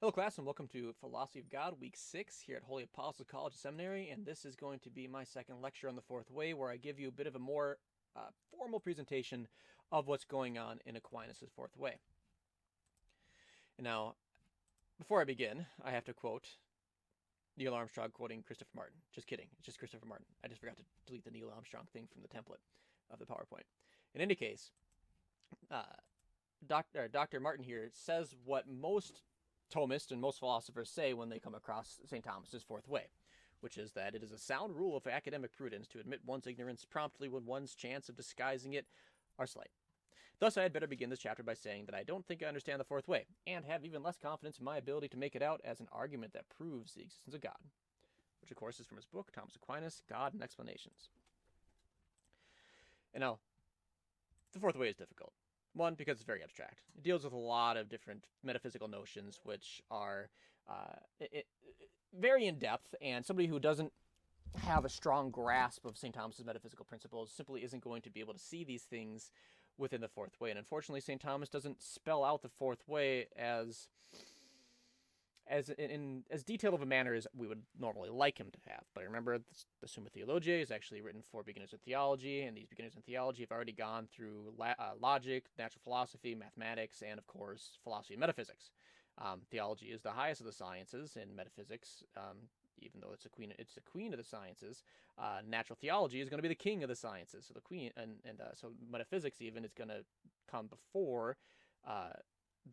Hello, class, and welcome to Philosophy of God, Week 6 here at Holy Apostles College Seminary. And this is going to be my second lecture on the Fourth Way, where I give you a bit of a more formal presentation of what's going on in Aquinas' Fourth Way. And now, before I begin, I have to quote Neil Armstrong quoting Christopher Martin. Just kidding, it's just Christopher Martin. I just forgot to delete the Neil Armstrong thing from the template of the PowerPoint. In any case, Dr. Martin here says what most Thomists and most philosophers say when they come across St. Thomas's Fourth Way, which is that it is a sound rule of academic prudence to admit one's ignorance promptly when one's chance of disguising it are slight. Thus, I had better begin this chapter by saying that I don't think I understand the Fourth Way, and have even less confidence in my ability to make it out as an argument that proves the existence of God, which of course is from his book, Thomas Aquinas, God and Explanations. And now, the Fourth Way is difficult. One, because it's very abstract. It deals with a lot of different metaphysical notions, which are very in depth, and somebody who doesn't have a strong grasp of St. Thomas's metaphysical principles simply isn't going to be able to see these things within the Fourth Way. And unfortunately, St. Thomas doesn't spell out the Fourth Way as detailed of a manner as we would normally like him to have. But remember, the Summa Theologiae is actually written for beginners in theology, and these beginners in theology have already gone through logic, natural philosophy, mathematics, and of course, philosophy and metaphysics. Theology is the highest of the sciences, and metaphysics, even though it's a queen of the sciences, natural theology is going to be the king of the sciences. So the queen, so metaphysics even is going to come before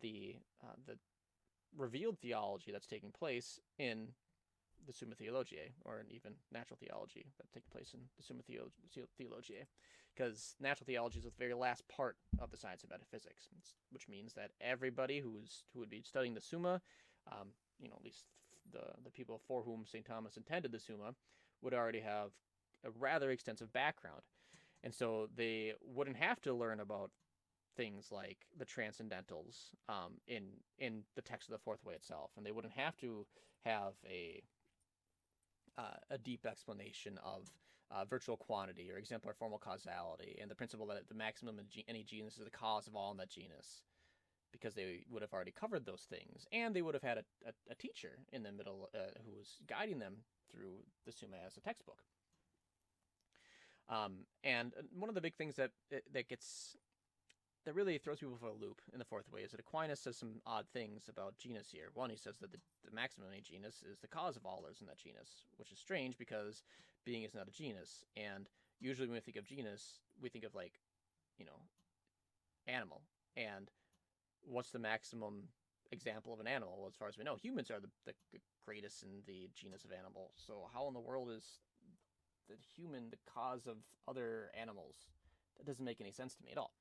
the revealed theology that's taking place in the Summa Theologiae, or even natural theology that's taking place in the Summa Theologiae, because natural theology is the very last part of the science of metaphysics, which means that everybody who would be studying the Summa, at least the people for whom St. Thomas intended the Summa, would already have a rather extensive background, and so they wouldn't have to learn about things like the transcendentals in the text of the Fourth Way itself, and they wouldn't have to have a deep explanation of virtual quantity or exemplar formal causality and the principle that the maximum in any genus is the cause of all in that genus, because they would have already covered those things, and they would have had a teacher in the middle who was guiding them through the Summa as a textbook. And one of the big things that really throws people for a loop in the Fourth Way is that Aquinas says some odd things about genus here. One, he says that the maximum in a genus is the cause of all others in that genus, which is strange because being is not a genus. And usually when we think of genus, we think of animal. And what's the maximum example of an animal? Well, as far as we know, humans are the greatest in the genus of animals. So how in the world is the human the cause of other animals? That doesn't make any sense to me at all.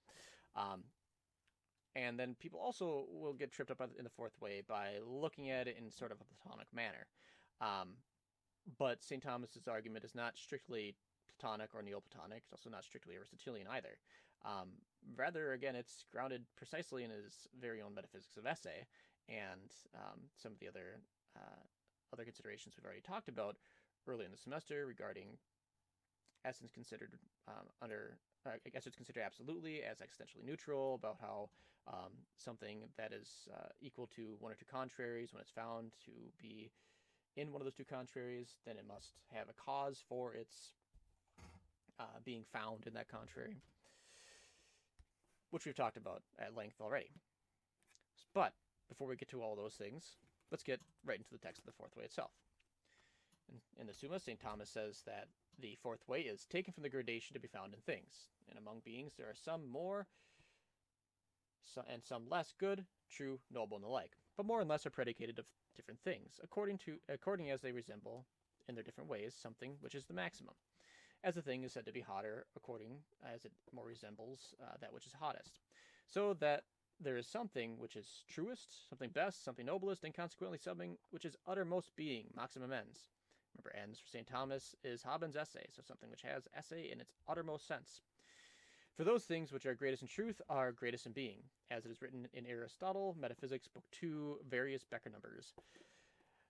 And then people also will get tripped up in the Fourth Way by looking at it in sort of a Platonic manner. But St. Thomas's argument is not strictly Platonic or Neoplatonic. It's also not strictly Aristotelian either. Rather, again, it's grounded precisely in his very own metaphysics of esse, and some of the other considerations we've already talked about early in the semester regarding essence considered essence considered absolutely as existentially neutral, about how something that is equal to one or two contraries, when it's found to be in one of those two contraries, then it must have a cause for its being found in that contrary, which we've talked about at length already. But before we get to all those things, let's get right into the text of the Fourth Way itself. In the Summa, St. Thomas says that the Fourth Way is taken from the gradation to be found in things, and among beings there are some more and some less good, true, noble, and the like, but more and less are predicated of different things, according as they resemble, in their different ways, something which is the maximum, as the thing is said to be hotter according as it more resembles that which is hottest, so that there is something which is truest, something best, something noblest, and consequently something which is uttermost being, maximum ens. Remember, ens for St. Thomas is habens esse, so something which has esse in its uttermost sense. For those things which are greatest in truth are greatest in being, as it is written in Aristotle, Metaphysics, Book 2, various Becker numbers.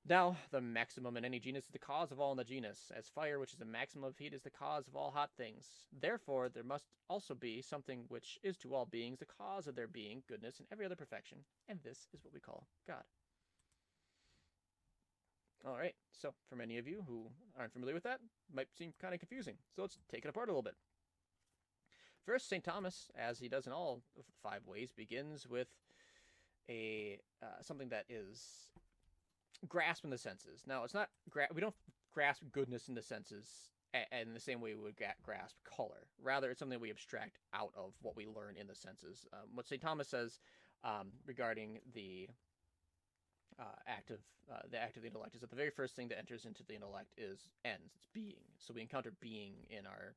Now, the maximum in any genus is the cause of all in the genus, as fire, which is the maximum of heat, is the cause of all hot things. Therefore, there must also be something which is to all beings the cause of their being, goodness, and every other perfection, and this is what we call God. All right, so for many of you who aren't familiar with that, it might seem kind of confusing. So let's take it apart a little bit. First, St. Thomas, as he does in all of the 5 ways, begins with a something that is grasp in the senses. Now, it's not we don't grasp goodness in the senses in the same way we would grasp color. Rather, it's something we abstract out of what we learn in the senses. What St. Thomas says regarding the act of the intellect is that the very first thing that enters into the intellect is ens. It's being. So we encounter being in our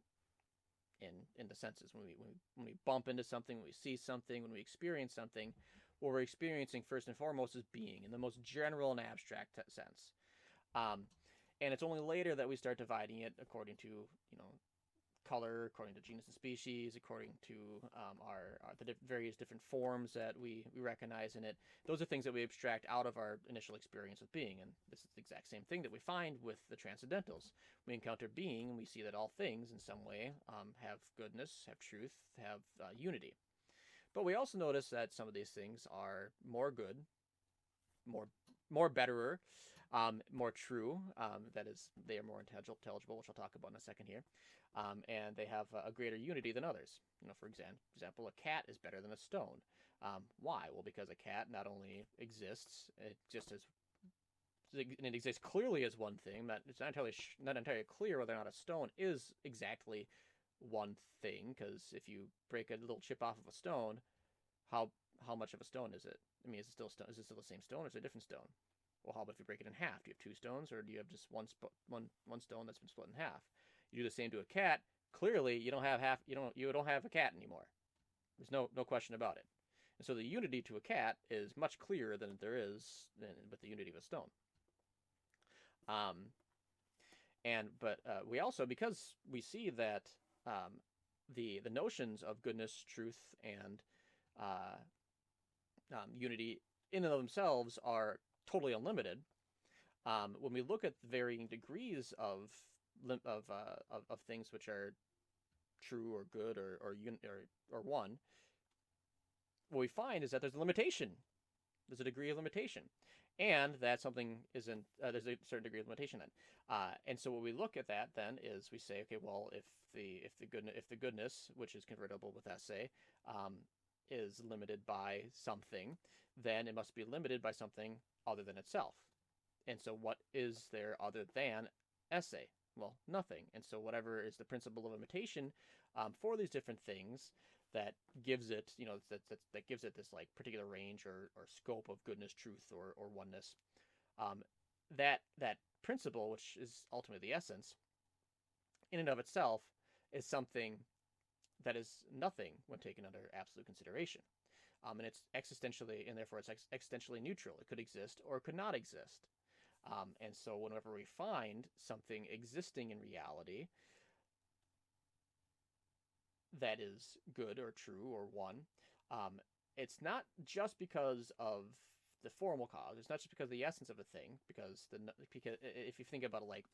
in the senses when we bump into something, when we see something, when we experience something. What we're experiencing first and foremost is being in the most general and abstract sense. And it's only later that we start dividing it according to color, according to genus and species, according to the various different forms that we recognize in it. Those are things that we abstract out of our initial experience with being, and this is the exact same thing that we find with the transcendentals. We encounter being, and we see that all things in some way have goodness, have truth, have unity. But we also notice that some of these things are more good, more betterer, more true. That is, they are more intelligible, which I'll talk about in a second here. And they have a greater unity than others. For example, a cat is better than a stone. Why? Well, because a cat not only exists, it exists clearly as one thing. It's not entirely clear whether or not a stone is exactly one thing, because if you break a little chip off of a stone, how much of a stone is it? I mean, is it still the same stone, or is it a different stone? Well, how about if you break it in half? Do you have 2 stones, or do you have just one stone that's been split in half? You do the same to a cat. Clearly, you don't have a cat anymore. There's no question about it. And so the unity to a cat is much clearer than there is with the unity of a stone. But we also, because we see that the notions of goodness, truth, and unity in and of themselves are totally unlimited. When we look at the varying degrees of things which are true or good or one, what we find is that there's a limitation. There's a degree of limitation, and that something isn't. There's a certain degree of limitation then, and so what we look at that then is we say, okay, well, if the goodness, which is convertible with essay, is limited by something, then it must be limited by something other than itself. And so what is there other than essay? Well, nothing. And so whatever is the principle of limitation for these different things that gives it, that gives it this like particular range or scope of goodness, truth, or oneness, that principle, which is ultimately the essence, in and of itself, is something that is nothing when taken under absolute consideration. And it's existentially, and therefore it's existentially neutral. It could exist or it could not exist. And so whenever we find something existing in reality that is good or true or one, it's not just because of the formal cause. It's not just because of the essence of a thing, because if you think about it like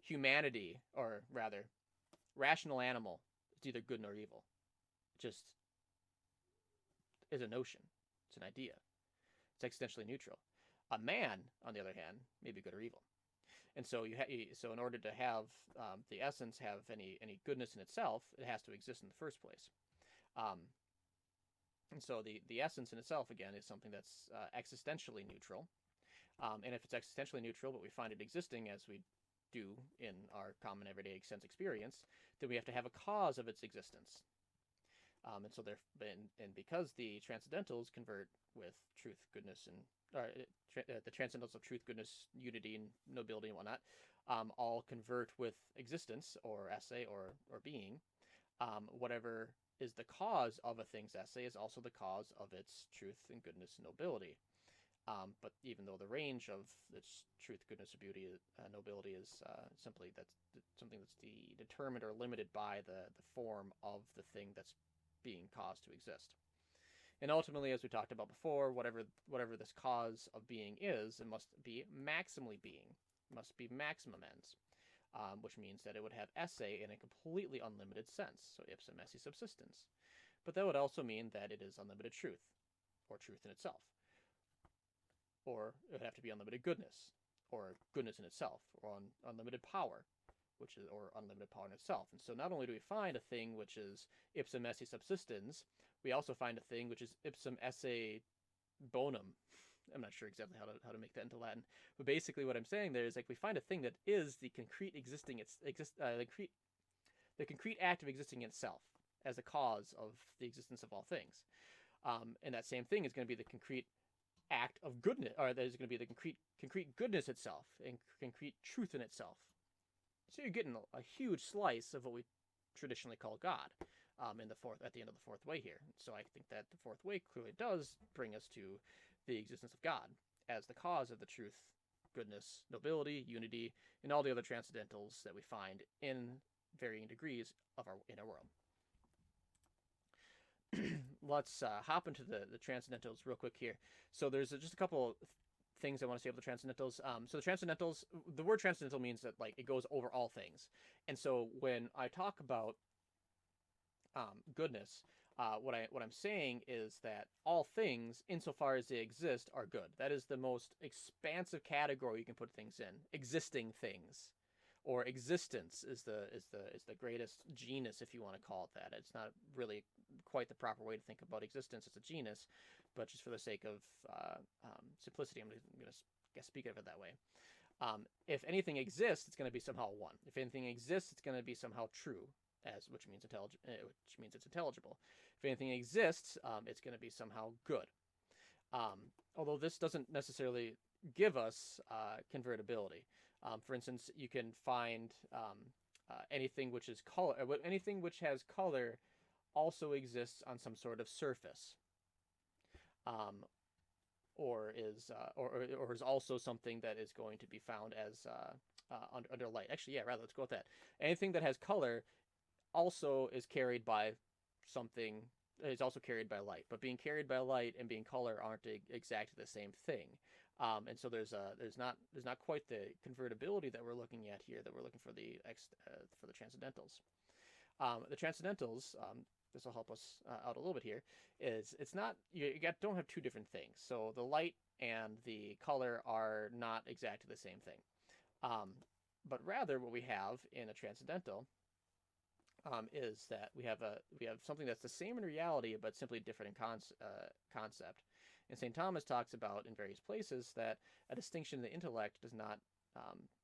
humanity, or rather rational animal, it's either good nor evil. It just is a notion. It's an idea. It's existentially neutral. A man, on the other hand, may be good or evil. And so so in order to have the essence have any goodness in itself, it has to exist in the first place. And so the essence in itself, again, is something that's existentially neutral. And if it's existentially neutral, but we find it existing as we do in our common everyday sense experience, then we have to have a cause of its existence. And so and because the transcendentals convert with truth, goodness, and the transcendentals of truth, goodness, unity, and nobility and whatnot, all convert with existence or essay or being. Whatever is the cause of a thing's essay is also the cause of its truth and goodness and nobility. But even though the range of its truth, goodness, or beauty, nobility is simply something that's determined or limited by the form of the thing that's being caused to exist. And ultimately, as we talked about before, whatever this cause of being is, it must be maximally being. It must be maximum ends, which means that it would have esse in a completely unlimited sense, so ipsum esse subsistens. But that would also mean that it is unlimited truth, or truth in itself. Or it would have to be unlimited goodness, or goodness in itself, or unlimited power, which is or unlimited power in itself. And so not only do we find a thing which is ipsum esse subsistens, we also find a thing which is ipsum esse bonum. I'm not sure exactly how to make that into Latin, but basically what I'm saying there is like we find a thing that is the concrete the concrete act of existing itself as a cause of the existence of all things. And that same thing is going to be the concrete act of goodness, or there's going to be the concrete goodness itself and concrete truth in itself. So you're getting a huge slice of what we traditionally call God at the end of the fourth way here. So I think that the fourth way clearly does bring us to the existence of God as the cause of the truth, goodness, nobility, unity, and all the other transcendentals that we find in varying degrees in our world. Let's hop into the transcendentals real quick here. So there's just a couple things I want to say about the transcendentals. So the transcendentals, the word transcendental means that like it goes over all things. And so when I talk about goodness, what I'm saying is that all things, insofar as they exist, are good. That is the most expansive category you can put things in. Existing things, or existence is the greatest genus, if you want to call it that. It's not really quite the proper way to think about existence as a genus, but just for the sake of simplicity, I'm going to speak of it that way. If anything exists, it's going to be somehow one. If anything exists, it's going to be somehow true, which means it's intelligible. If anything exists, it's going to be somehow good. Although this doesn't necessarily give us convertibility. For instance, you can find anything which is color. Anything which has color also exists on some sort of surface, or is also something that is going to be found as under light. Actually, yeah, rather let's go with that. Anything that has color also is carried by something. Is also carried by light, but being carried by light and being color aren't exactly the same thing. And so there's not quite the convertibility that we're looking at here that we're looking for the transcendentals. The transcendentals, this will help us out a little bit here. It's not don't have two different things. So the light and the color are not exactly the same thing, but rather what we have in a transcendental is that we have something that's the same in reality but simply different in concept. And St. Thomas talks about in various places that a distinction in the intellect does not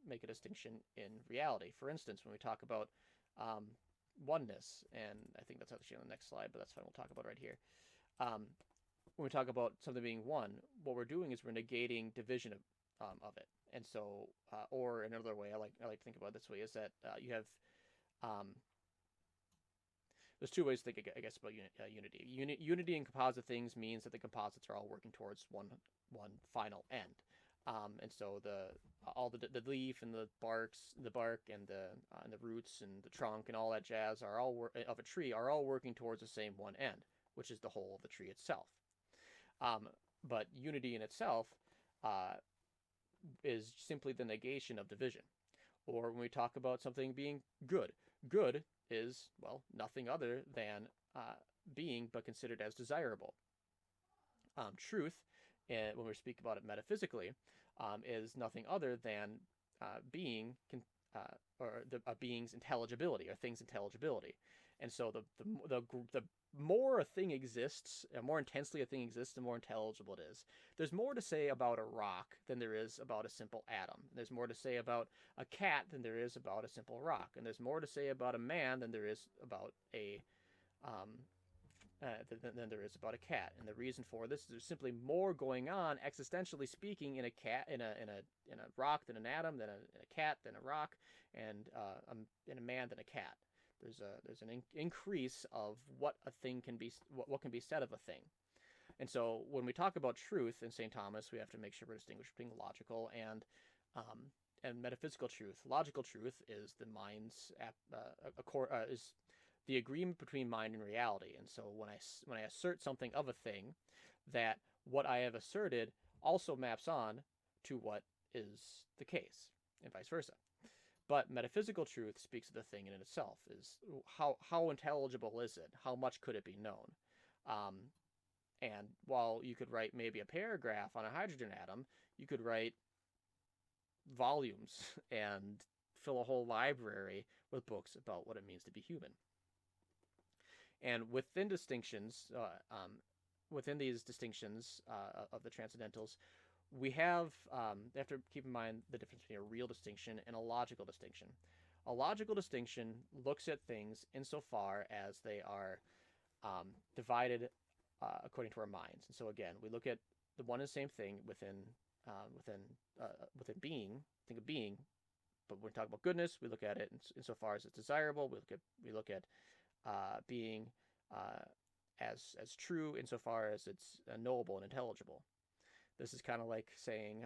make a distinction in reality. For instance, when we talk about oneness, and I think that's actually on the next slide, but that's fine, we'll talk about it right here. When we talk about something being one, what we're doing is we're negating division of it. And so, or another way I like to think about it this way is that you have there's two ways to think, I guess, about unity. Unity in composite things means that the composites are all working towards one final end. And so the leaf and the bark and the roots and the trunk and all that jazz are all of a tree are all working towards the same one end, which is the whole of the tree itself. But unity in itself is simply the negation of division. Or when we talk about something being good, good is, well, nothing other than being but considered as desirable. Truth, when we speak about it metaphysically, is nothing other than being a being's intelligibility or thing's intelligibility. And so the more a thing exists, more intensely a thing exists, the more intelligible it is. There's more to say about a rock than there is about a simple atom. There's more to say about a cat than there is about a simple rock. And there's more to say about a man than there is about a cat. And the reason for this is there's simply more going on existentially speaking in a cat, in a rock than an atom, than a cat than a rock, and in a man than a cat. There's an increase of what a thing can be, what can be said of a thing. And so when we talk about truth in St. Thomas, we have to make sure we're distinguishing between logical and metaphysical truth. Logical truth is the mind's is the agreement between mind and reality. And so when I assert something of a thing, that what I have asserted also maps on to what is the case, and vice versa. But metaphysical truth speaks of the thing in itself, is how intelligible is it? How much could it be known? And while you could write maybe a paragraph on a hydrogen atom, you could write volumes and fill a whole library with books about what it means to be human. And within distinctions, within these distinctions of the transcendentals, we have to keep in mind the difference between a real distinction and a logical distinction. A logical distinction looks at things insofar as they are divided according to our minds. And so again, we look at the one and the same thing within being. Think of being, but when we talk about goodness, we look at it insofar as it's desirable. We look at being as true insofar as it's knowable and intelligible. This is kind of like saying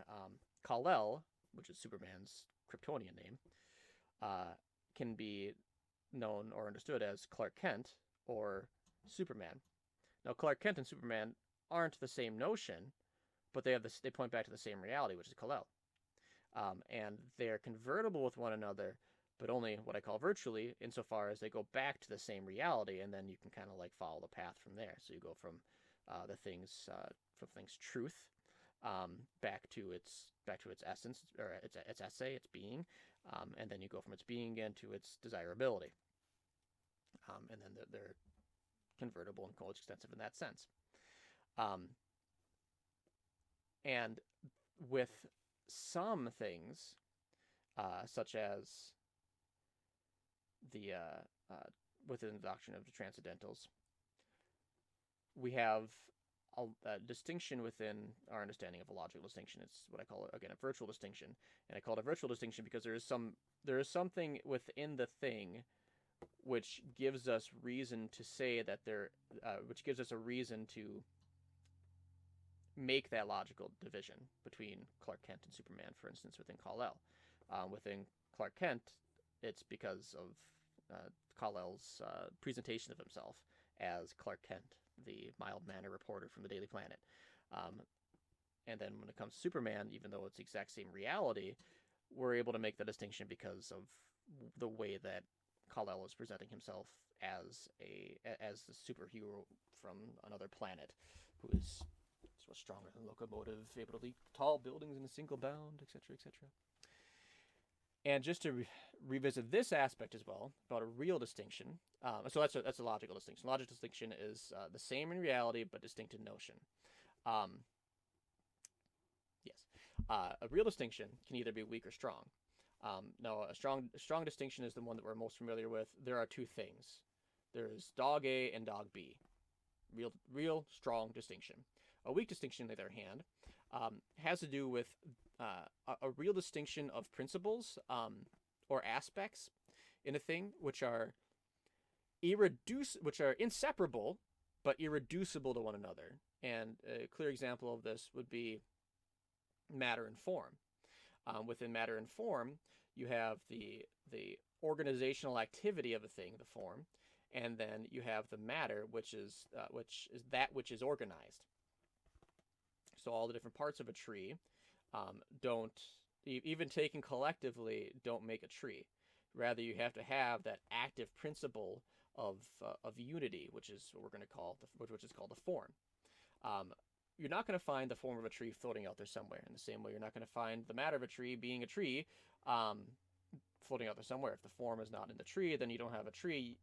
Kal-El, which is Superman's Kryptonian name, can be known or understood as Clark Kent or Superman. Now, Clark Kent and Superman aren't the same notion, but they point back to the same reality, which is Kal-El. And they're convertible with one another, but only what I call virtually, insofar as they go back to the same reality, and then you can kind of like follow the path from there. So you go from things truth back to its essence, or its essay, its being, and then you go from its being again to its desirability, and then they're convertible and coextensive in that sense. And with some things, such as the within the doctrine of the transcendentals, we have a distinction within our understanding of a logical distinction. It's what I call, again, a virtual distinction, and I call it a virtual distinction because there is something within the thing which gives us reason to say that which gives us a reason to make that logical division between Clark Kent and Superman, for instance, within Kal-El. Within Clark Kent, it's because of Kal-El's presentation of himself as Clark Kent, the mild-mannered reporter from the Daily Planet. And then when it comes to Superman, even though it's the exact same reality, we're able to make the distinction because of the way that Kal-El is presenting himself as the superhero from another planet who is so stronger than a locomotive, able to leap tall buildings in a single bound, etc., etc. And just to revisit this aspect as well, about a real distinction. So that's a logical distinction. Logical distinction is the same in reality, but distinct in notion. Yes. A real distinction can either be weak or strong. Now, a strong distinction is the one that we're most familiar with. There are two things. There's dog A and dog B. Real strong distinction. A weak distinction, on the other hand, has to do with a real distinction of principles or aspects in a thing which are inseparable but irreducible to one another. And a clear example of this would be matter and form. Within matter and form, you have the organizational activity of a thing, the form, and then you have the matter, which is that which is organized. So all the different parts of a tree don't, even taken collectively, don't make a tree. Rather, you have to have that active principle of unity, which is what we're going to call which is called the form. You're not going to find the form of a tree floating out there somewhere. In the same way, you're not going to find the matter of a tree being a tree floating out there somewhere. If the form is not in the tree, then you don't have a tree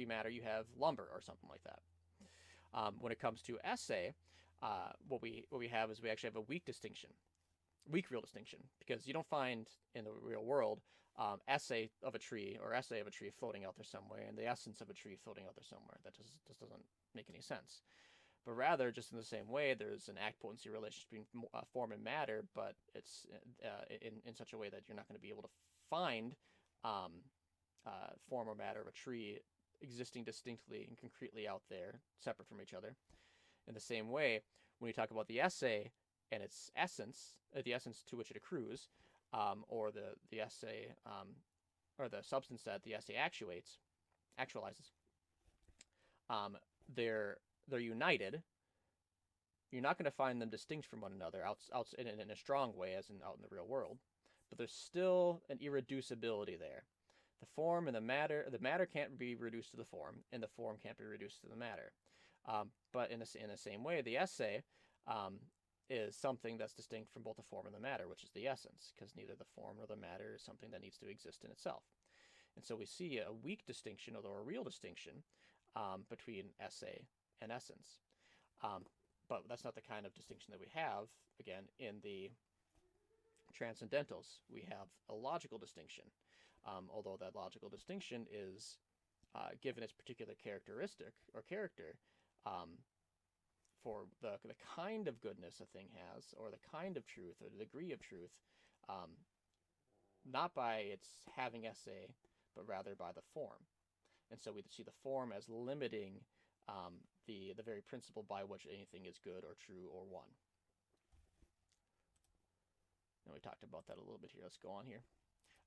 matter. You have lumber or something like that. When it comes to essay, what we have is we actually have a weak real distinction, because you don't find in the real world essay of a tree floating out there somewhere, and the essence of a tree floating out there somewhere. That just doesn't make any sense. But rather, just in the same way, there's an act-potency relationship between form and matter, but it's in such a way that you're not going to be able to find form or matter of a tree existing distinctly and concretely out there, separate from each other. In the same way, when you talk about the essay and its essence, the essence to which it accrues, or the essay, or the substance that the essay actualizes, they're united. You're not going to find them distinct from one another out in a strong way, as out in the real world, but there's still an irreducibility there. The form and the matter can't be reduced to the form, and the form can't be reduced to the matter. But in the same way, the essay is something that's distinct from both the form and the matter, which is the essence, because neither the form nor the matter is something that needs to exist in itself. And so we see a weak distinction, although a real distinction, between esse and essence. But that's not the kind of distinction that we have, again, in the transcendentals. We have a logical distinction, although that logical distinction is given its particular characteristic or character for the kind of goodness a thing has, or the kind of truth, or the degree of truth, not by its having esse, but rather by the form. And so we see the form as limiting the very principle by which anything is good or true or one. And we talked about that a little bit here. Let's go on here.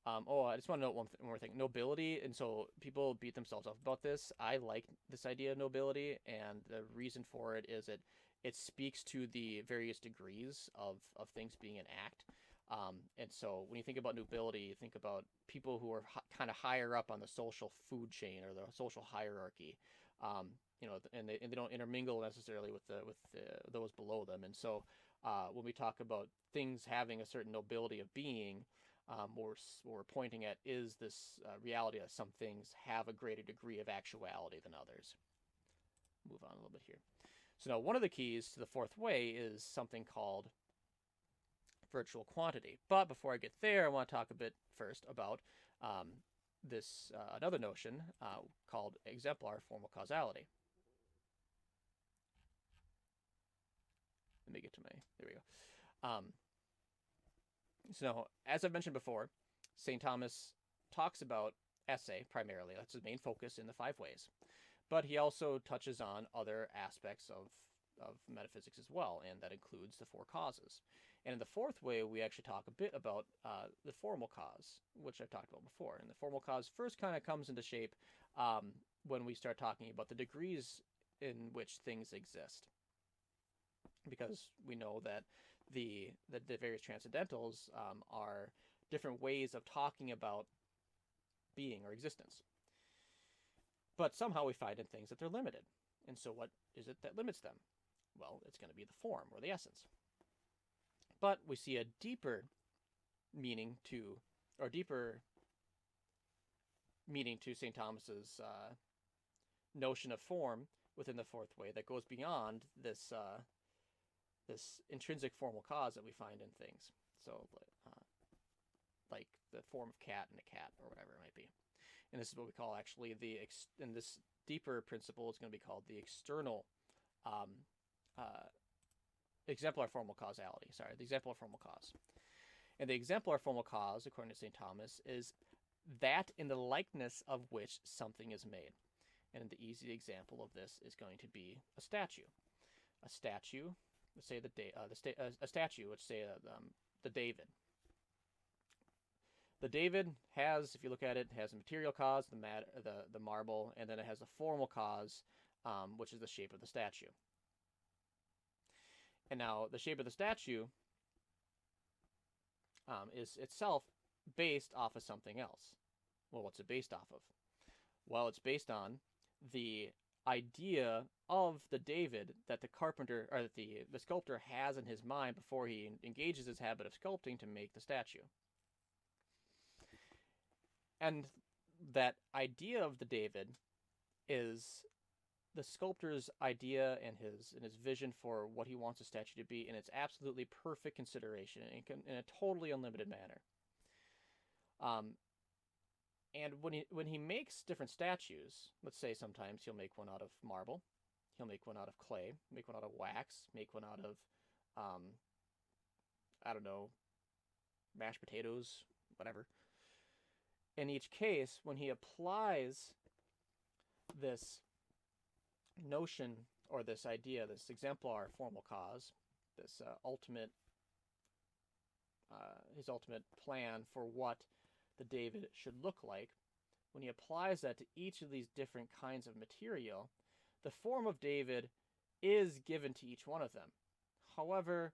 I just want to note one more thing. Nobility, and so people beat themselves up about this. I like this idea of nobility, and the reason for it is it speaks to the various degrees of things being an act. And so when you think about nobility, you think about people who are kind of higher up on the social food chain or the social hierarchy, and they don't intermingle necessarily with those below them. And so when we talk about things having a certain nobility of being, what we're pointing at is this reality that some things have a greater degree of actuality than others. Move on a little bit here. So now one of the keys to the fourth way is something called virtual quantity. But before I get there, I want to talk a bit first about this another notion called exemplar formal causality. Let me get to there we go. So as I've mentioned before, St. Thomas talks about esse primarily. That's his main focus in the five ways. But he also touches on other aspects of metaphysics as well, and that includes the four causes. And in the fourth way, we actually talk a bit about the formal cause, which I've talked about before. And the formal cause first kind of comes into shape when we start talking about the degrees in which things exist. Because we know that the various transcendentals are different ways of talking about being or existence. But somehow we find in things that they're limited. And so what is it that limits them? Well, it's going to be the form or the essence. But we see a deeper meaning to St. Thomas's notion of form within the fourth way that goes beyond this intrinsic formal cause that we find in things. So, like the form of cat and a cat, or whatever it might be. And this is what we call actually and this deeper principle is going to be called the external exemplar formal causality. Sorry, the exemplar formal cause. And the exemplar formal cause, according to St. Thomas, is that in the likeness of which something is made. And the easy example of this is going to be a statue. A statue, let's say a statue, let's say the David. The David has, if you look at it, has a material cause, the marble, and then it has a formal cause, which is the shape of the statue. And now the shape of the statue is itself based off of something else. Well, what's it based off of? Well, it's based on the idea of the David that the carpenter or that the sculptor has in his mind before he engages his habit of sculpting to make the statue. And that idea of the David is the sculptor's idea and his vision for what he wants a statue to be in its absolutely perfect consideration in a totally unlimited manner. And when he makes different statues, let's say sometimes he'll make one out of marble, he'll make one out of clay, make one out of wax, make one out of, mashed potatoes, whatever. In each case, when he applies this notion or this idea, this exemplar formal cause, this his ultimate plan for what the David should look like, when he applies that to each of these different kinds of material, the form of David is given to each one of them. However,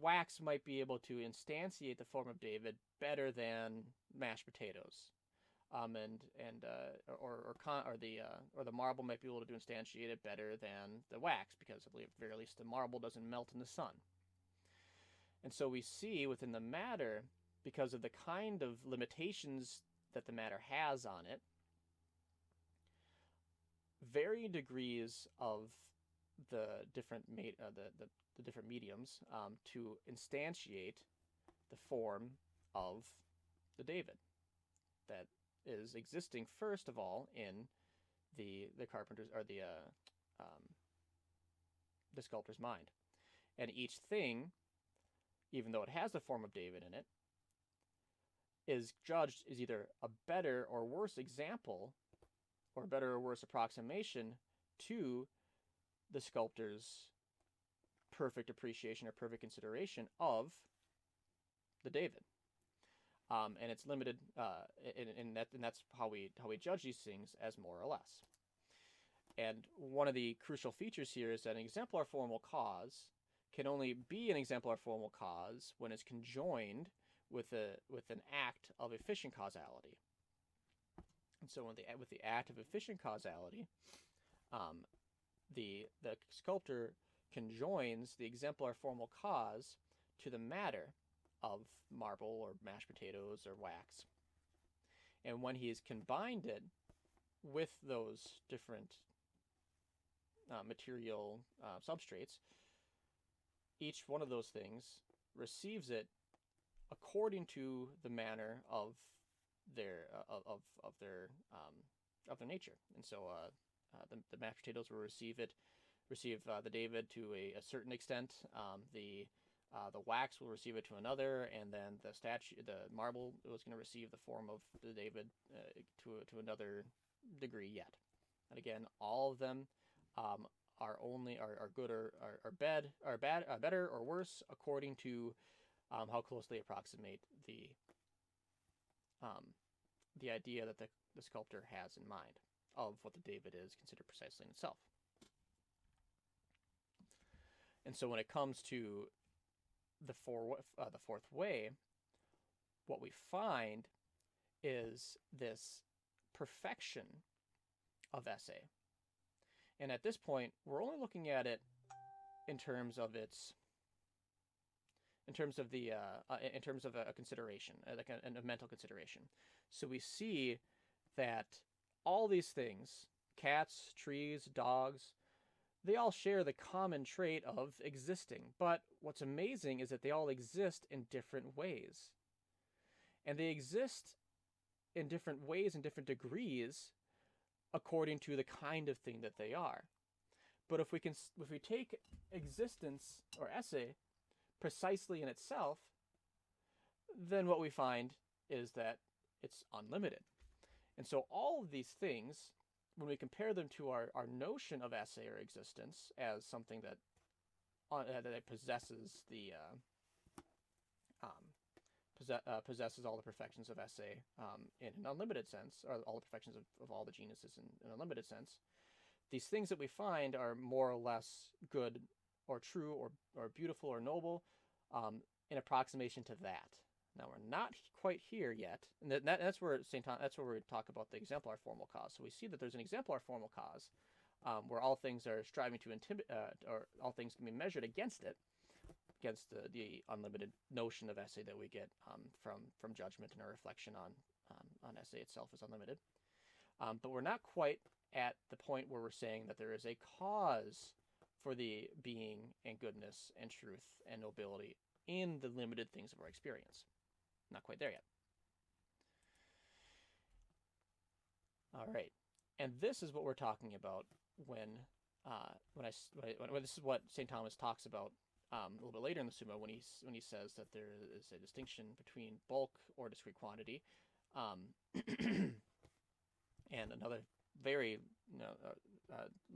wax might be able to instantiate the form of David better than mashed potatoes, or the marble might be able to instantiate it better than the wax, because at the very least the marble doesn't melt in the sun. And so we see within the matter, because of the kind of limitations that the matter has on it, varying degrees of the different the different mediums to instantiate the form of the David that is existing first of all in the carpenter's or the sculptor's mind. And each thing, even though it has the form of David in it, is judged as either a better or worse example or a better or worse approximation to the sculptor's perfect appreciation or perfect consideration of the David. And it's limited, and that's how we judge these things as more or less. And one of the crucial features here is that an exemplar formal cause can only be an exemplar formal cause when it's conjoined with an act of efficient causality. And so with the act of efficient causality, the sculptor conjoins the exemplar formal cause to the matter of marble or mashed potatoes or wax. And when he has combined it with those different material substrates, each one of those things receives it according to the manner of their nature. And so the mashed potatoes will receive the David to a certain extent. The wax will receive it to another, and then the marble was going to receive the form of the David to another degree yet. And again, all of them are good or bad, better or worse according to how close they approximate the idea that the sculptor has in mind of what the David is considered precisely in itself. And so when it comes to the fourth way, what we find is this perfection of esse. And at this point, we're only looking at it in terms of a consideration, like a mental consideration. So we see that all these things, cats, trees, dogs, they all share the common trait of existing. But what's amazing is that they all exist in different ways. And they exist in different ways and different degrees according to the kind of thing that they are. But if we take existence or esse precisely in itself, then what we find is that it's unlimited. And so all of these things, when we compare them to our notion of esse or existence as something that possesses possesses all the perfections of esse in an unlimited sense, or all the perfections of all the genuses in an unlimited sense, these things that we find are more or less good or true or beautiful or noble in approximation to that. Now we're not quite here yet, and that's where that's where we talk about the exemplar formal cause. So we see that there's an exemplar formal cause where all things are striving to or all things can be measured against the unlimited notion of esse that we get from judgment, and our reflection on esse itself is unlimited. But we're not quite at the point where we're saying that there is a cause for the being and goodness and truth and nobility in the limited things of our experience. Not quite there yet. All right, and this is what we're talking about when this is what St. Thomas talks about a little bit later in the Summa when he says that there is a distinction between bulk or discrete quantity, and another very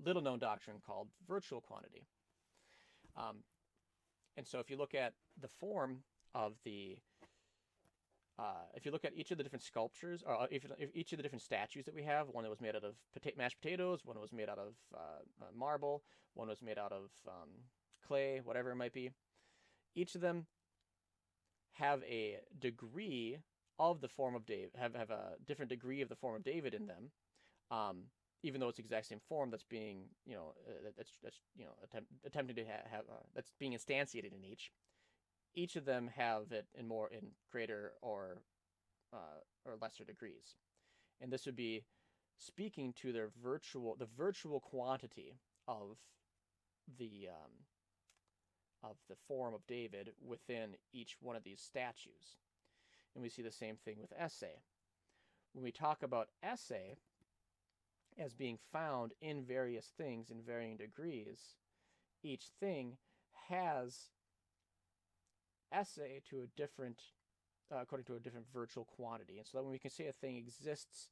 little known doctrine called virtual quantity. And so if you look at the form of if you look at each of the different sculptures, or if each of the different statues that we have, one that was made out of mashed potatoes, one was made out of marble, one was made out of clay, whatever it might be, each of them have a degree of the form of David, have a different degree of the form of David in them, even though it's the exact same form that's being, attempting to have that's being instantiated in each. each of them have it in greater or lesser degrees, and this would be speaking to the virtual quantity of the form of David within each one of these statues. And we see the same thing with esse. When we talk about esse as being found in various things in varying degrees, each thing has esse to a different, according to a different virtual quantity. And so that when we can say a thing exists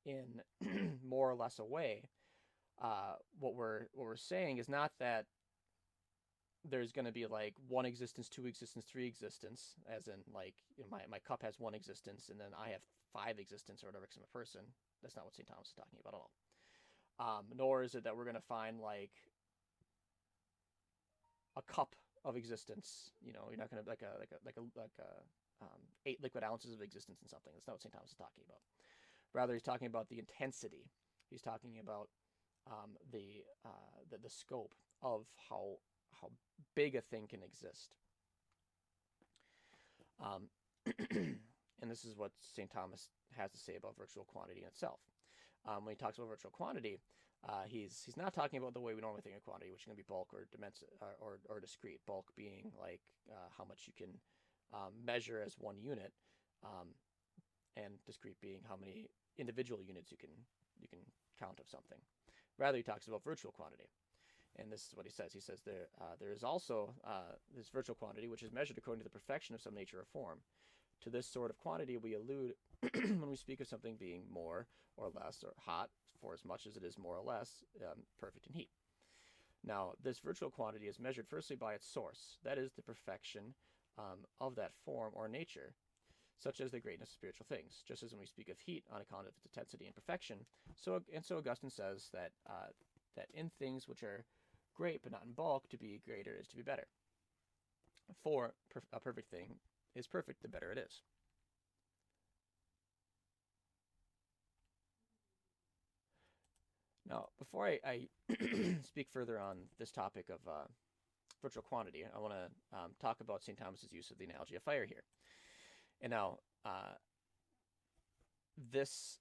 in more or less a way, what we're saying is not that there's going to be like one existence, two existence, three existence, as in like, you know, my cup has one existence and then I have five existence or whatever because I'm a person. That's not what St. Thomas is talking about at all. Nor is it that we're going to find like a cup of existence. You know, you're not going to like a 8 liquid ounces of existence in something. That's not what St. Thomas is talking about. Rather, he's talking about the intensity. He's talking about the scope of how big a thing can exist. And this is what St. Thomas has to say about virtual quantity in itself. When he talks about virtual quantity, he's not talking about the way we normally think of quantity, which is going to be bulk or discrete. Bulk being like how much you can measure as one unit, and discrete being how many individual units you can count of something. Rather, he talks about virtual quantity. And this is what he says. He says there is also this virtual quantity, which is measured according to the perfection of some nature or form. To this sort of quantity we allude when we speak of something being more or less or hot, for as much as it is more or less perfect in heat. Now, this virtual quantity is measured firstly by its source, that is, the perfection of that form or nature, such as the greatness of spiritual things. Just as when we speak of heat on account of its intensity and perfection, so Augustine says that that in things which are great but not in bulk, to be greater is to be better. For a perfect thing is perfect, the better it is. Now, before I speak further on this topic of virtual quantity, I want to talk about St. Thomas's use of the analogy of fire here. And now, this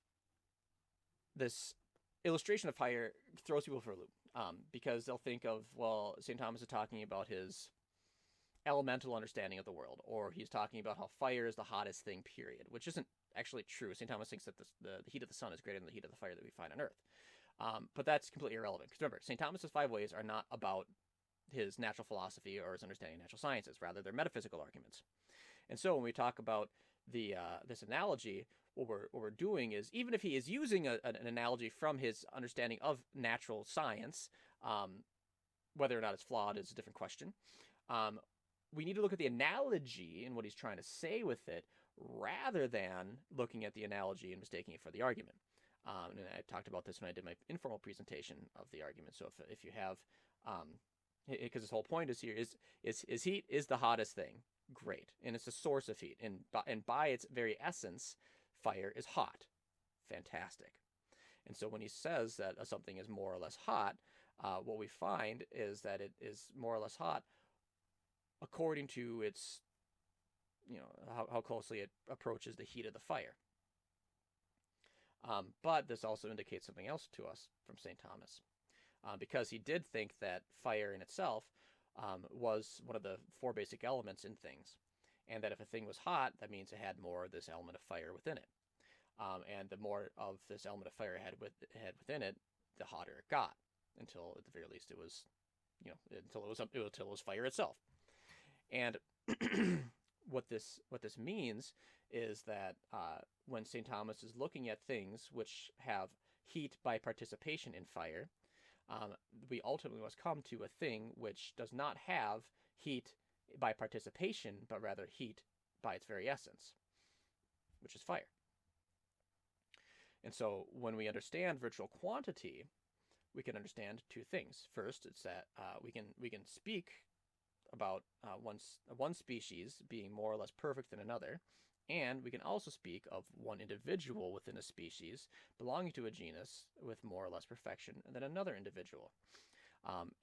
illustration of fire throws people for a loop, because they'll think of, well, St. Thomas is talking about his elemental understanding of the world, or he's talking about how fire is the hottest thing, period, which isn't actually true. St. Thomas thinks that the heat of the sun is greater than the heat of the fire that we find on Earth. But that's completely irrelevant, because remember, St. Thomas's 5 ways are not about his natural philosophy or his understanding of natural sciences. Rather, they're metaphysical arguments. And so when we talk about this analogy, what we're doing is, even if he is using an analogy from his understanding of natural science, whether or not it's flawed is a different question. We need to look at the analogy and what he's trying to say with it, rather than looking at the analogy and mistaking it for the argument. And I talked about this when I did my informal presentation of the argument. So if you have, because his whole point is here is heat is the hottest thing. Great. And it's a source of heat. And by its very essence, fire is hot. Fantastic. And so when he says that something is more or less hot, what we find is that it is more or less hot according to its, how closely it approaches the heat of the fire. But this also indicates something else to us from St. Thomas, because he did think that fire in itself was one of the 4 basic elements in things, and that if a thing was hot, that means it had more of this element of fire within it. And the more of this element of fire it had within it, the hotter it got, until at the very least it was, until it was fire itself. And what this means is that when St. Thomas is looking at things which have heat by participation in fire, we ultimately must come to a thing which does not have heat by participation, but rather heat by its very essence, which is fire. And so when we understand virtual quantity, we can understand 2 things. First, it's that we can speak about one species being more or less perfect than another, and we can also speak of one individual within a species belonging to a genus with more or less perfection than another individual.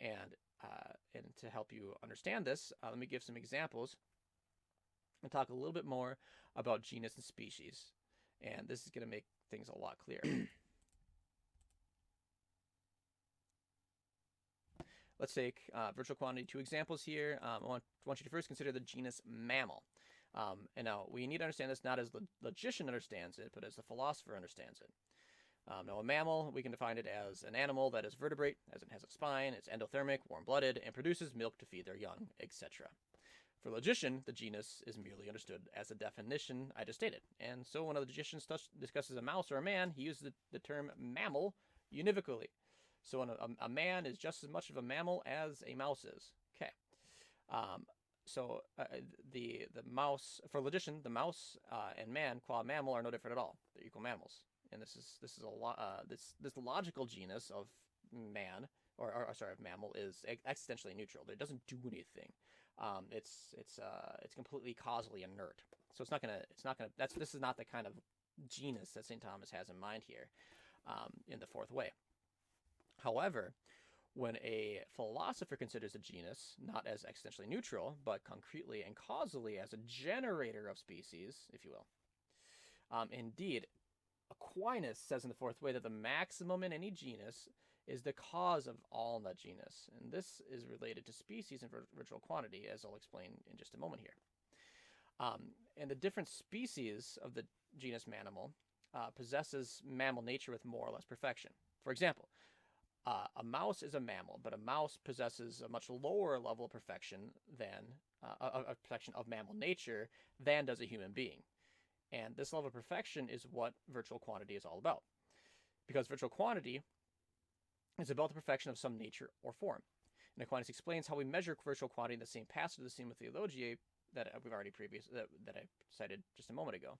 And to help you understand this, let me give some examples and talk a little bit more about genus and species. And this is going to make things a lot clearer. Let's take virtual quantity 2 examples here. I want you to first consider the genus mammal. And now we need to understand this not as the logician understands it, but as the philosopher understands it. Now, a mammal, we can define it as an animal that is vertebrate, as it has a spine, it's endothermic, warm-blooded, and produces milk to feed their young, etc. For a logician, the genus is merely understood as a definition I just stated. And so when a logician discusses a mouse or a man, he uses the term mammal univocally. So a man is just as much of a mammal as a mouse is. Okay. So the mouse, for a logician, the mouse and man, qua mammal, are no different at all. They're equal mammals. And this is this logical genus of man, or sorry, of mammal, is existentially neutral. It doesn't do anything. It's completely causally inert. So this is not the kind of genus that St. Thomas has in mind here in the Fourth Way. However, when a philosopher considers a genus not as existentially neutral, but concretely and causally as a generator of species, if you will. Indeed, Aquinas says in the Fourth Way that the maximum in any genus is the cause of all in that genus. And this is related to species and virtual quantity, as I'll explain in just a moment here. And the different species of the genus mammal possesses mammal nature with more or less perfection. For example, a mouse is a mammal, but a mouse possesses a much lower level of perfection than perfection of mammal nature than does a human being. And this level of perfection is what virtual quantity is all about. Because virtual quantity is about the perfection of some nature or form. And Aquinas explains how we measure virtual quantity in the same passage of the Summa Theologiae that we've already that I cited just a moment ago,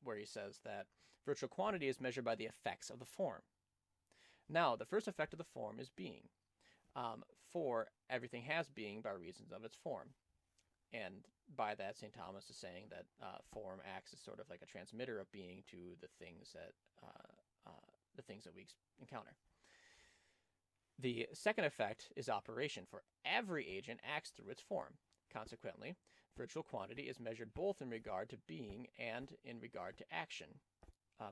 where he says that virtual quantity is measured by the effects of the form. Now, the first effect of the form is being. For everything has being by reason of its form. And by that, St. Thomas is saying that form acts as sort of like a transmitter of being to the things that we encounter. The second effect is operation, for every agent acts through its form. Consequently, virtual quantity is measured both in regard to being and in regard to action.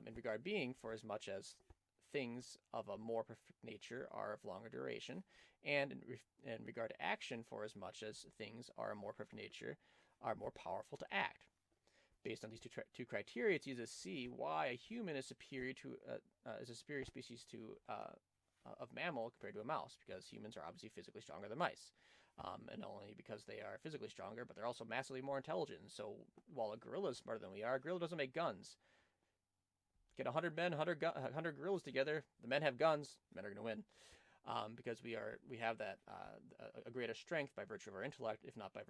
In regard being, for as much as things of a more perfect nature are of longer duration, and in regard to action, for as much as things are of more perfect nature are more powerful to act. Based on these two criteria, it's easy to see why a human is superior to is a superior species to of mammal compared to a mouse, because humans are obviously physically stronger than mice, and not only because they are physically stronger, but they're also massively more intelligent. So while a gorilla is smarter than we are, a gorilla doesn't make guns. Get 100 men, 100 gorillas together. The men have guns. Men are going to win, because we have that a greater strength by virtue of our intellect, if not by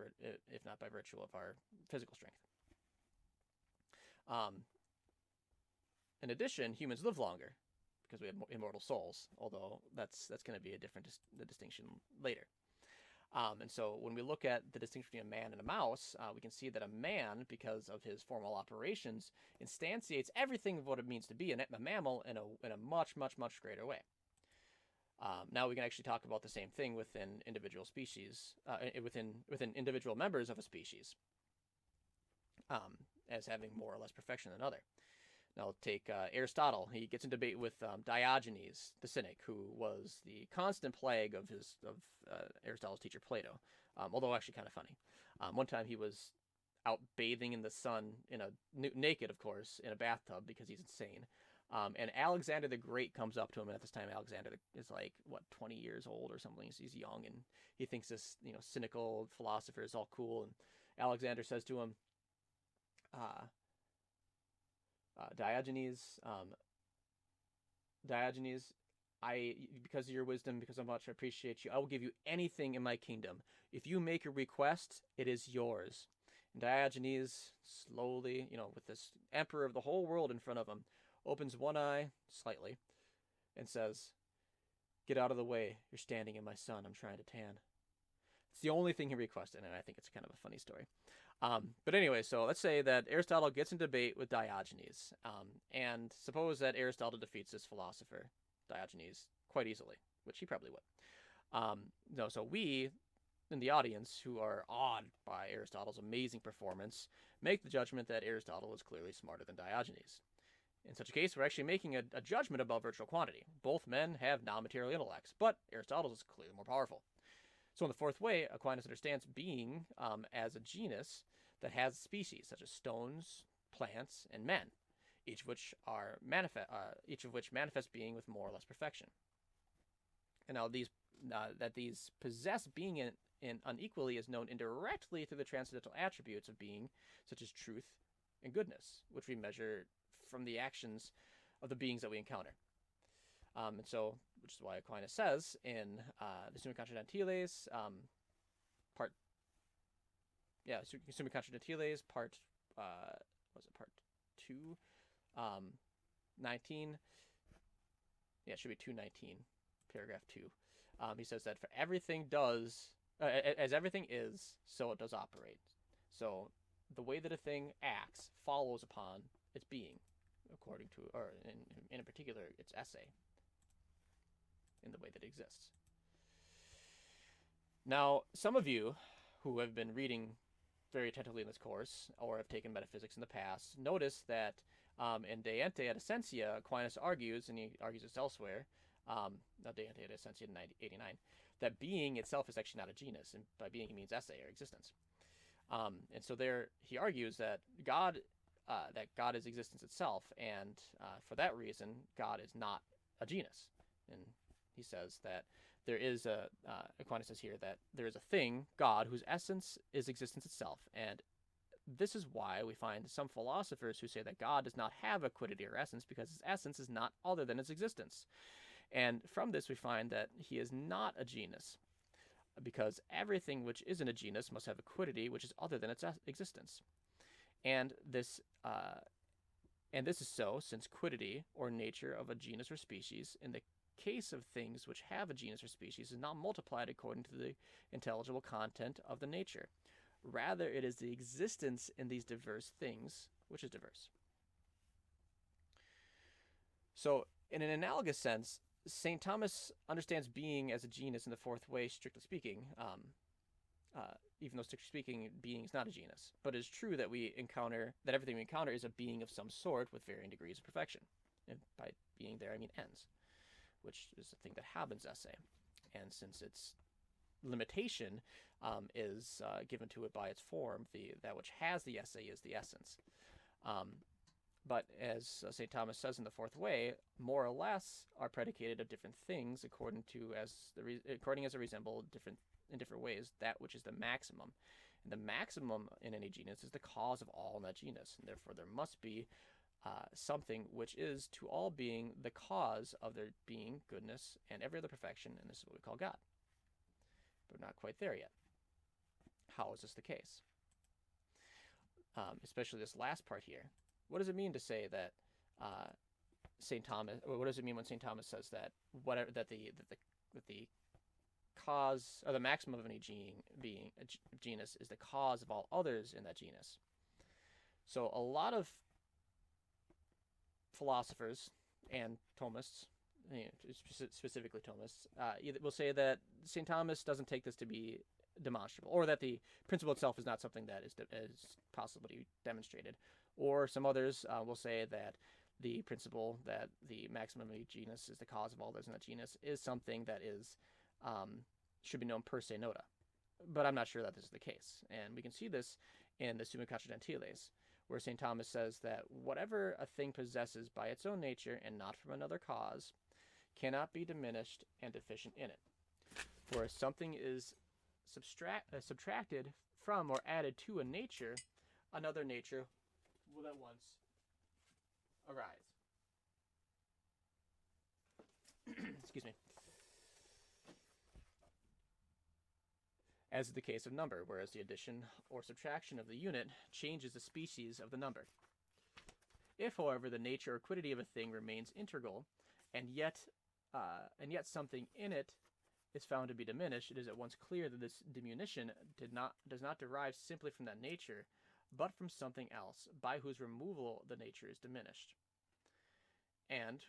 virtue of our physical strength. In addition, humans live longer because we have immortal souls. Although that's going to be the distinction later. And so when we look at the distinction between a man and a mouse, we can see that a man, because of his formal operations, instantiates everything of what it means to be a mammal in a much, much, much greater way. Now we can actually talk about the same thing within individual species, within individual members of a species, as having more or less perfection than another. Now take Aristotle. He gets in debate with Diogenes, the Cynic, who was the constant plague of Aristotle's teacher Plato. Although actually kind of funny. One time he was out bathing in the sun, naked, of course, in a bathtub because he's insane. And Alexander the Great comes up to him, and at this time Alexander is like 20 years old or something. He's young, and he thinks this cynical philosopher is all cool. And Alexander says to him, Diogenes, because of your wisdom, because of how much I appreciate you, I will give you anything in my kingdom. If you make a request, it is yours. And Diogenes slowly, with this emperor of the whole world in front of him, opens one eye slightly and says, "Get out of the way. You're standing in my sun. I'm trying to tan." It's the only thing he requested, and I think it's kind of a funny story. But anyway, so let's say that Aristotle gets in debate with Diogenes, and suppose that Aristotle defeats this philosopher, Diogenes, quite easily, which he probably would. So we in the audience, who are awed by Aristotle's amazing performance, make the judgment that Aristotle is clearly smarter than Diogenes. In such a case, we're actually making a judgment about virtual quantity. Both men have non-material intellects, but Aristotle is clearly more powerful. So in the fourth way, Aquinas understands being as a genus that has species such as stones, plants, and men, each of which manifest being with more or less perfection. And now that these possess being in unequally is known indirectly through the transcendental attributes of being, such as truth and goodness, which we measure from the actions of the beings that we encounter. And so, which is why Aquinas says in the Summa Contra Gentiles, Summa Contra Gentiles, part 2, 19. Yeah, it should be 219, paragraph 2. He says that for everything does, as everything is, so it does operate. So the way that a thing acts follows upon its being, according to, or in particular, its esse, in the way that it exists. Now, some of you who have been reading very attentively in this course, or have taken metaphysics in the past, notice that in De Ente et Essentia, Aquinas argues, and he argues this elsewhere, not De Ente et Essentia in 89, that being itself is actually not a genus, and by being he means esse, or existence. And so there he argues that God is existence itself, and for that reason, God is not a genus. And he says that there is Aquinas says here that there is a thing, God, whose essence is existence itself, and this is why we find some philosophers who say that God does not have a quiddity or essence, because his essence is not other than his existence. And from this we find that he is not a genus, because everything which isn't a genus must have a quiddity which is other than its existence. And this is so, since quiddity, or nature of a genus or species, in the case of things which have a genus or species, is not multiplied according to the intelligible content of the nature. Rather, it is the existence in these diverse things which is diverse. So, in an analogous sense, St. Thomas understands being as a genus in the fourth way, strictly speaking, even though strictly speaking, being is not a genus. But it is true that everything we encounter is a being of some sort with varying degrees of perfection. And by being there, I mean ens, which is the thing that happens esse. And since its limitation is given to it by its form, that which has the esse is the essence. But as St. Thomas says in the fourth way, more or less are predicated of different things according as they resemble in different ways that which is the maximum. And the maximum in any genus is the cause of all in that genus, and therefore there must be something which is to all being the cause of their being, goodness, and every other perfection, and this is what we call God. But we're not quite there yet. How is this the case? Especially this last part here. What does it mean to say that St. Thomas? Or what does it mean when St. Thomas says that the cause, or the maximum of any genus is the cause of all others in that genus? So a lot of philosophers and Thomists, specifically Thomists, will say that St. Thomas doesn't take this to be demonstrable, or that the principle itself is not something that is possible to be demonstrated. Or some others will say that the principle that the maximum of a genus is the cause of all others in that genus is something that should be known per se nota. But I'm not sure that this is the case. And we can see this in the Summa Contra Gentiles, where St. Thomas says that whatever a thing possesses by its own nature and not from another cause cannot be diminished and deficient in it. For if something is subtracted from or added to a nature, another nature will at once arise. Excuse me. As is the case of number, whereas the addition or subtraction of the unit changes the species of the number. If, however, the nature or quiddity of a thing remains integral, and yet something in it is found to be diminished, it is at once clear that this diminution does not derive simply from that nature, but from something else, by whose removal the nature is diminished. And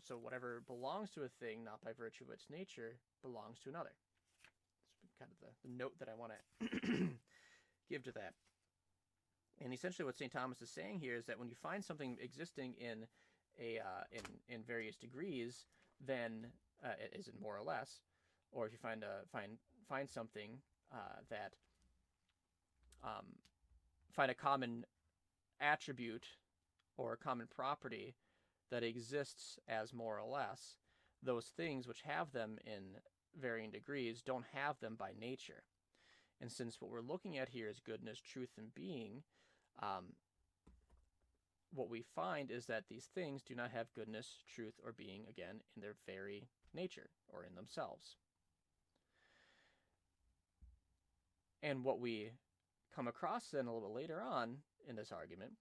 so whatever belongs to a thing, not by virtue of its nature, belongs to another. It's kind of the note that I want to give to that. And essentially, what St. Thomas is saying here is that when you find something existing in in various degrees, then is it more or less, or if you find something that find a common attribute or a common property that exists as more or less, those things which have them in varying degrees don't have them by nature. And since what we're looking at here is goodness, truth, and being, what we find is that these things do not have goodness, truth, or being, again, in their very nature or in themselves. And what we come across then a little bit later on in this argument,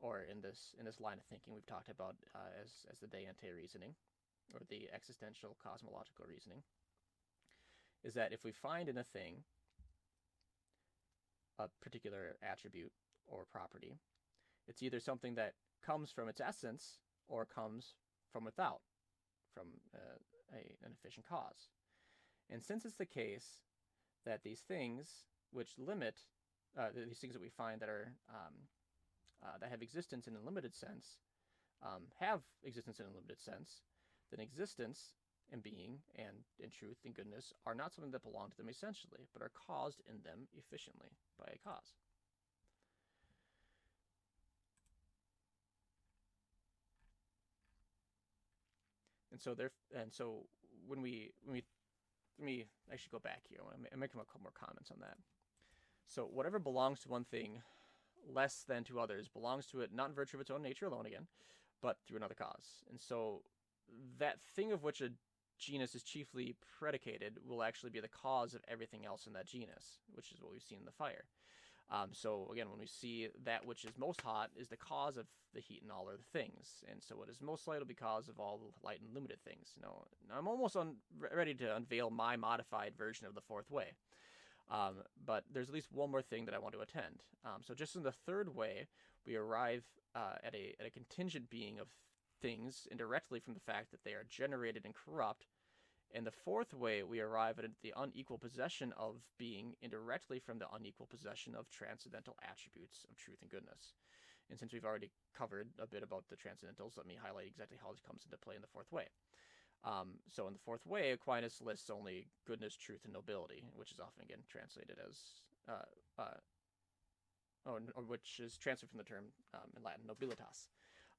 or in this line of thinking we've talked about as the de ante reasoning, or the existential cosmological reasoning, is that if we find in a thing a particular attribute or property, it's either something that comes from its essence or comes from without, from an efficient cause. And since it's the case that these things which limit, these things that we find that are that have existence in a limited sense, have existence in a limited sense, then existence and being and truth and goodness are not something that belong to them essentially, but are caused in them efficiently by a cause. And so when we let me actually go back here. I'm making a couple more comments on that. So whatever belongs to one thing less than to others belongs to it not in virtue of its own nature alone again, but through another cause. And so that thing of which a genus is chiefly predicated will actually be the cause of everything else in that genus, which is what we've seen in the fire. So again, when we see that which is most hot is the cause of the heat in all other things, and so what is most light will be cause of all the light and limited things. Now, I'm almost ready to unveil my modified version of the fourth way, but there's at least one more thing that I want to attend. So just in the third way, we arrive at a contingent being of things indirectly from the fact that they are generated and corrupt. In the fourth way, we arrive at the unequal possession of being indirectly from the unequal possession of transcendental attributes of truth and goodness. And since we've already covered a bit about the transcendentals, let me highlight exactly how this comes into play in the fourth way. So in the fourth way, Aquinas lists only goodness, truth, and nobility, which is often again translated as, or which is transferred from the term in Latin nobilitas.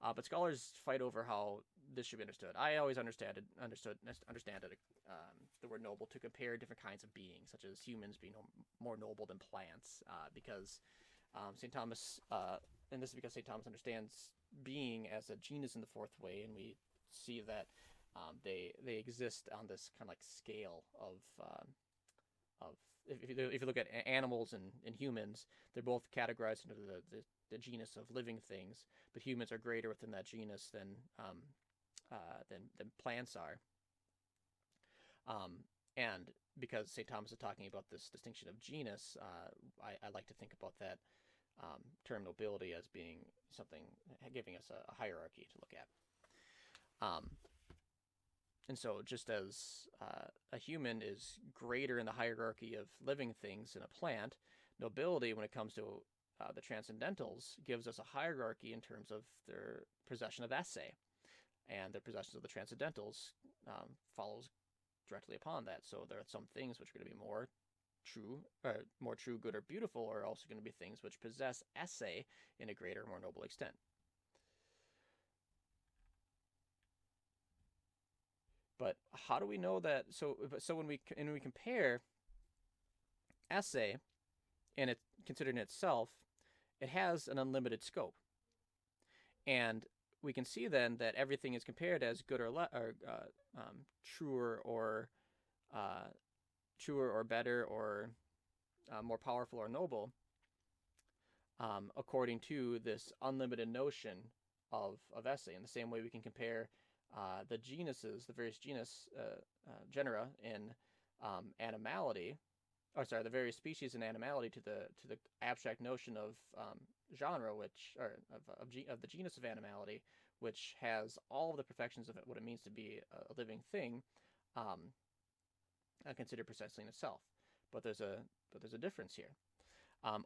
But scholars fight over how this should be understood. I always understand it, the word noble to compare different kinds of beings, such as humans being more noble than plants, because St. Thomas, and this is because St. Thomas understands being as a genus in the fourth way, and we see that they exist on this kind of like scale of if you look at animals and humans, they're both categorized into the genus of living things, but humans are greater within that genus than plants are. And because St. Thomas is talking about this distinction of genus, I like to think about that term nobility as being something giving us a hierarchy to look at. And so just as a human is greater in the hierarchy of living things than a plant, nobility, when it comes to the transcendentals, gives us a hierarchy in terms of their possession of esse, and their possessions of the transcendentals follows directly upon that. So there are some things which are going to be more true, good, or beautiful, are also going to be things which possess esse in a greater, more noble extent. But how do we know that? So when we compare esse, and it's considered in itself, it has an unlimited scope, and we can see then that everything is compared as good or truer or better or more powerful or noble, according to this unlimited notion of esse. In the same way, we can compare the genuses, the various genera in animality, the various species in animality to the abstract notion of genre, of the genus of animality, which has all of the perfections of what it means to be a living thing, considered precisely in itself. but there's a difference here.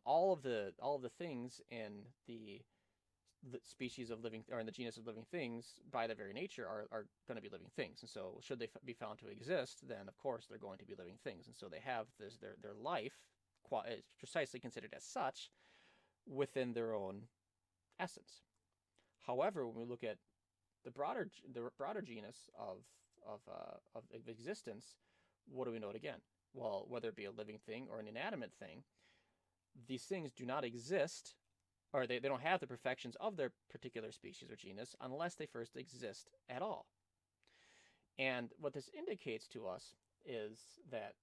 All of the things in the species of living, or in the genus of living things, by their very nature are going to be living things. And so should they be found to exist, then of course they're going to be living things. And so they have this, their life is precisely considered as such within their own essence. However, when we look at the broader genus of existence, what do we note again? Well, whether it be a living thing or an inanimate thing, these things do not exist, or they don't have the perfections of their particular species or genus unless they first exist at all. And what this indicates to us is that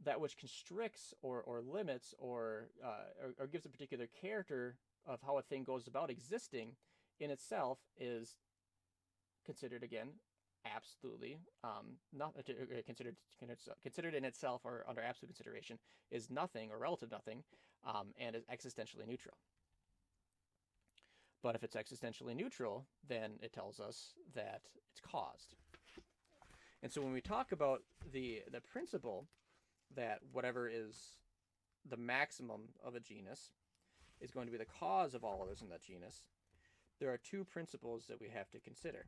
that which constricts or limits or gives a particular character of how a thing goes about existing in itself is considered, again, absolutely not considered in itself or under absolute consideration is nothing or relative nothing, and is existentially neutral. But if it's existentially neutral, then it tells us that it's caused. And so when we talk about the principle that whatever is the maximum of a genus is going to be the cause of all others in that genus, there are two principles that we have to consider.